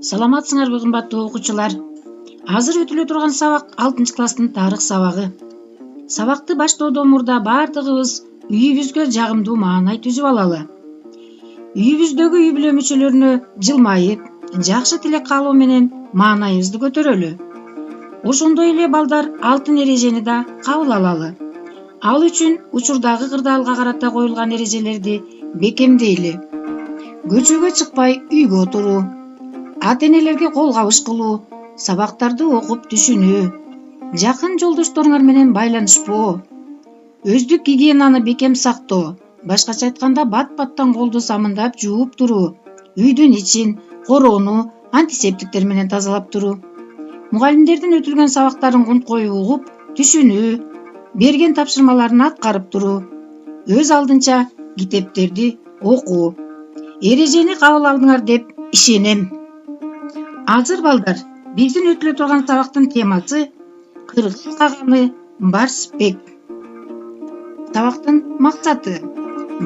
Саламатсыңарбы кымбаттуу окуучулар? Азыр өтүлө турган сабак 6-класстын тарых сабагы. Сабакты баштоодон мурда бардыгыбыз үйүбүзгө жагымдуу маанай түзүп алалы. Үйүбүздөгү үй бүлө мүчөлөрүнө жылмайып, жакшы тилек каалоо менен маанайыбызды көтөрөлү. Ошондой эле балдар алтын эрежени да кабыл алалы. Ал үчүн учурдагы кырдаалга карата коюлган эрежелерди бекемдейли. Көчөгө чыкпай үйгө отуруу, ата-энелерге кол кабыш кылуу, сабактарды окуп түшүнүү, жакын жолдошторуңар менен байланышпоо, өздүк гигиенаны бекем сактоо, башкача айтканда бат-баттан колду самындап жууп туруу, үйдүн ичин, короону антисептиктер менен тазалап туруу, мугалимдердин өтүлгөн сабактарын кунткой угуп, түшүнүү, берген тапшырмаларын аткарып туруу, өз алдынча китептерди окуу. Эрежени кабыл алдыңар деп ишенем. Азыр балдар, биздин өтүлө турган сабактын темасы кыргыз каганы Барсбек. Сабактын максаты: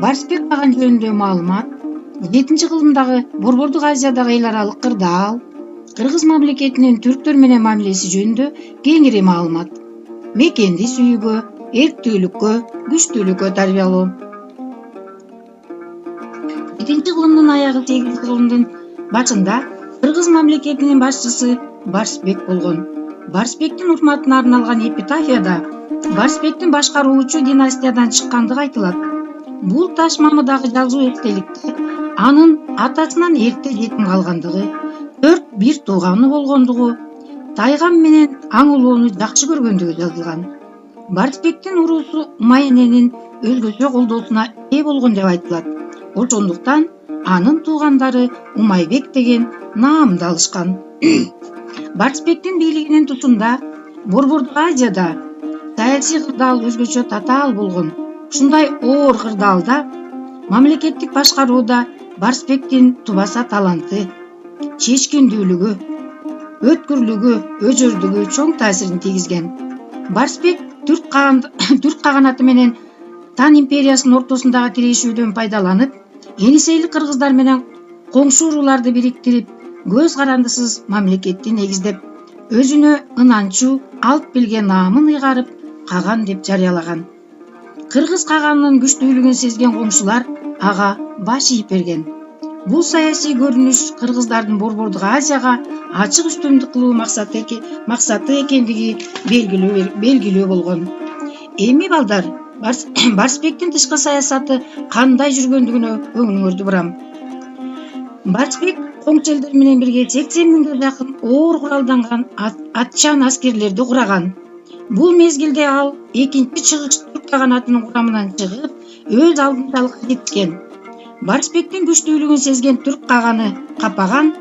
Барсбек каган жөнүндө маалымат, 7-кылымдагы Борбордук Азиядагы эл аралык кырдаал, Кыргыз мамлекетинин түрктөр менен мамилеси жөнүндө кеңири маалымат, мекенди сүйүүгө, эрктүүлүккө, күчтүүлүккө тарбиялоо. 7-кылымдын аягы 8-кылымдын башында Кыргыз мамлекетинин башчысы Барсбек болгон. Барсбектин урматына арналган эпитафияда Барсбектин башкаруучу династиядан чыккандыгы айтылат. Бул таш мамыдагы жазуу эстеликте анын атасынан эрте жетим калгандыгы, 4 тууганы болгондугу, тайган менен аң улоону жакшы көргөндүгү жазылган. Барсбектин уруусу Майненин өзгөчө колдоосуна ээ болгон деп айтылат. Ошондуктан анын туугандары Умайбек деген наамды алышкан. Барсбектин бийлигинин тутумда Борбордук Азияда саясий кырдаал өзгөчө татаал болгон. Ушундай оор кырдаалда мамлекеттик башкарууда Барсбектин тубаса таланты, чечкиндүүлүгү, өткүрлүгү, өжөрдүгү чоң таасирин тийгизген. Барсбек түрк каганаты менен Тан империясынын ортосундагы тирешүүдөн пайдаланып, энисейлик кыргыздар менен коңшу урууларды бириктирип, көз карандысыз мамлекетти негиздеп, өзүнө ынанчу, алп билген наамын ыйгарып, каган деп жарыялаган. Кыргыз каганынын күчтүүлүгүн сезген коңшулар ага баш ийип берген. Бул саясий көрүнүш кыргыздардын Борбордук Азияга ачык үстөмдүк кылуу максаты экендиги белгилүү болгон. Эми балдар, Барсбектин тышкы саясаты кандай жүргөндүгүнө көңүлүңөрдү бурам. Барсбек коңчу элдер менен бирге 80 миңге жакын оор куралданган атчан аскерлерди кураган. Бул мезгилде ал 2-чыгыш түрк каганатынын курамынан чыгып, өз алдынчалыкка жеткен. Барсбектин күчтүүлүгүн сезген түрк каганы Капаган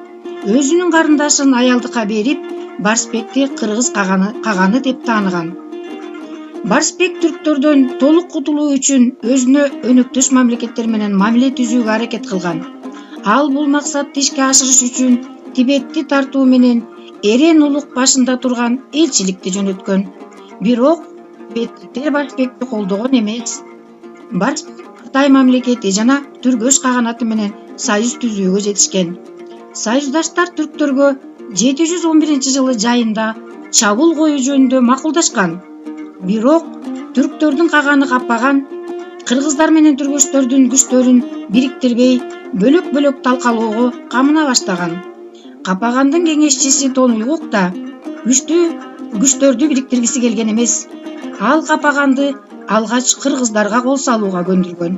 өзүнүн карындашын аялдыкка берип, Барсбекти кыргыз каганы деп тааныган. Барсбек түрктөрдөн толук кутулуу үчүн өзүнө өнөктөш мамлекеттер менен мамиле түзүүгө аракет кылган. Ал бул максатты ишке ашырыш үчүн Тибетти тартуу менен Эрен улук башында турган элчиликти жөнөткөн. Бирок тибеттиктер Барсбекти колдогон эмес. Барсбек Кытай мамлекети жана Түргөш каганаты менен союз түзүүгө жетишкен. Союздаштар түрктөргө 711-жылы жайында чабуул коюу жөнүндө макулдашкан. Бирок түрктөрдүн каганы Капаган кыргыздар менен түргөчтөрдүн күчтөрүн бириктирбей, бөлөк-бөлөк талкалоого камына баштаган. Капагандын кеңешчиси Тонуйгук да күчтөрдү бириктиргиси келген эмес. Ал Капаганды алгач кыргыздарга кол салууга көндүргөн.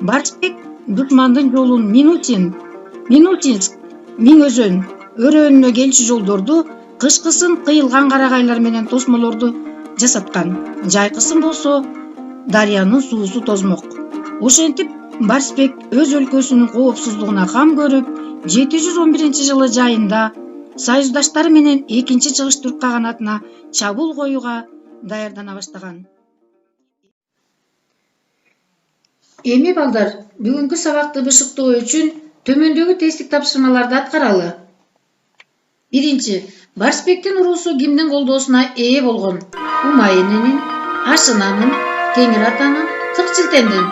Барсбек душмандын жолун Минутинск, Миңөзөн өрөөнүнө келчү жолдорду, кышкысын кыйылган карагайлар менен тосмолорду жасаткан. Жайкысын болсо дарыянын суусу тозмок. Ошентип Барсбек өз өлкөсүнүн коопсуздугуна кам көрүп, 711-жылы жайында союздаштары менен 2-чыгыш түрк каганатына чабуул коюуга даярдана баштаган. Эми балдар, бүгүнкү сабакты бышыктоо үчүн төмөндөгү тесттик тапшырмаларды аткаралы. 1. Барсбектин уруусу кимдин колдоосуна ээ болгон? Умайненин, Ашынанын, Теңир атанын, Кыркчилтендин.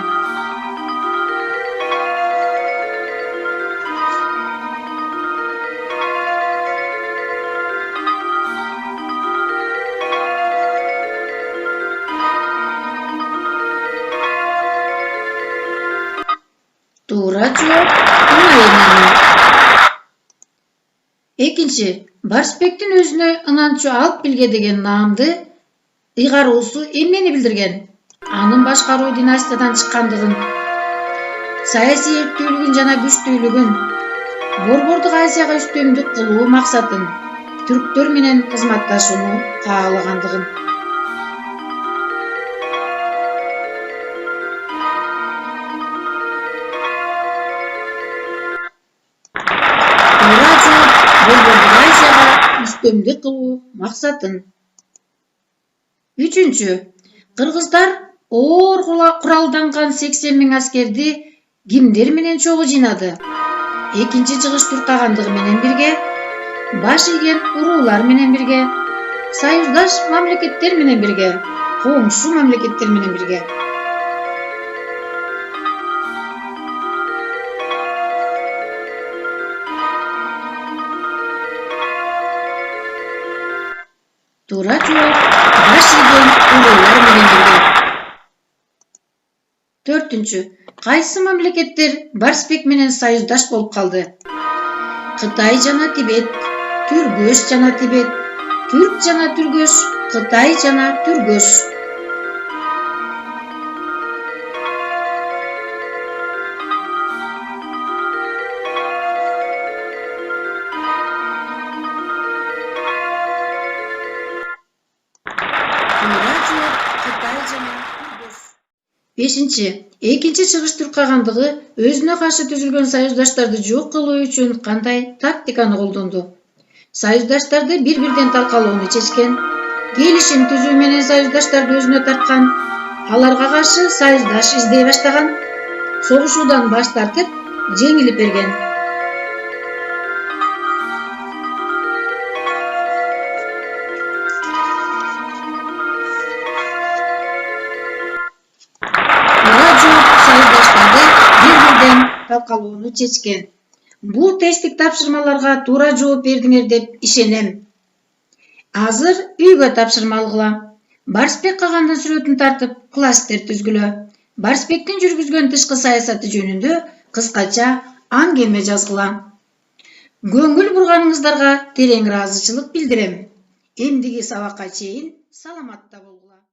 жооп ыңай эмне. Экинчи, Барсбектин өзүнө ынанчу алып билге деген наамды ыйгаруусу эмнени билдирген? Анын башкаруу династиядан чыккандыгын, саясий эрктүүлүгүн жана күчтүүлүгүн, Борбордук Азияга үстөмдүк кылуу максатын, түрктөр менен кызматташууну каалагандыгын. Туура жооп Борбордук Азияга үстөмдүк кылуу максатын. Үчүнчү, кыргыздар оор куралданган 80 000 аскерди кимдер менен чогуу жыйнады? Экинчи чыгыш туркагандыгы менен бирге, баш ийген уруулар менен бирге, союздаш мамлекеттер менен бирге, коңшу мамлекеттер менен бирге. Туура жооп баш ийген уруулар менен бирге. Төртүнчү, кайсы мамлекеттер Барсбек менен союздаш болуп калды? Кытай жана Тибет, Түргөш жана Тибет, Түрк жана Түргөш, Кытай жана Түргөш. Туура жооп Кытай жана Түргөш. Бешинчи, экинчи чыгыш туркагандыгы өзүнө каршы түзүлгөн союздаштарды жок кылуу үчүн кандай тактиканы колдонду? Союздаштарды бир-бирден талкалоону чечкен, келишим түзүү менен союздаштарды өзүнө тарткан, аларга каршы союздаш издей баштаган, согушуудан баш тартып, жеңилип берген. Туура жооп союздаштарды бир-бирден талкалоону чечкен. Бул тесттик тапшырмаларга туура жооп бердиңер деп ишенем. Азыр үйгө тапшырма алгыла. Барсбек кагандын сүрөтүн тартып, кластер түзгүлө. Барсбектин жүргүзгөн тышкы саясаты жөнүндө кыскача аңгеме жазгыла. Көңүл бурганыңыздарга терең ыраазычылык билдирем. Эмдиги сабакка чейин саламатта болуңуздар.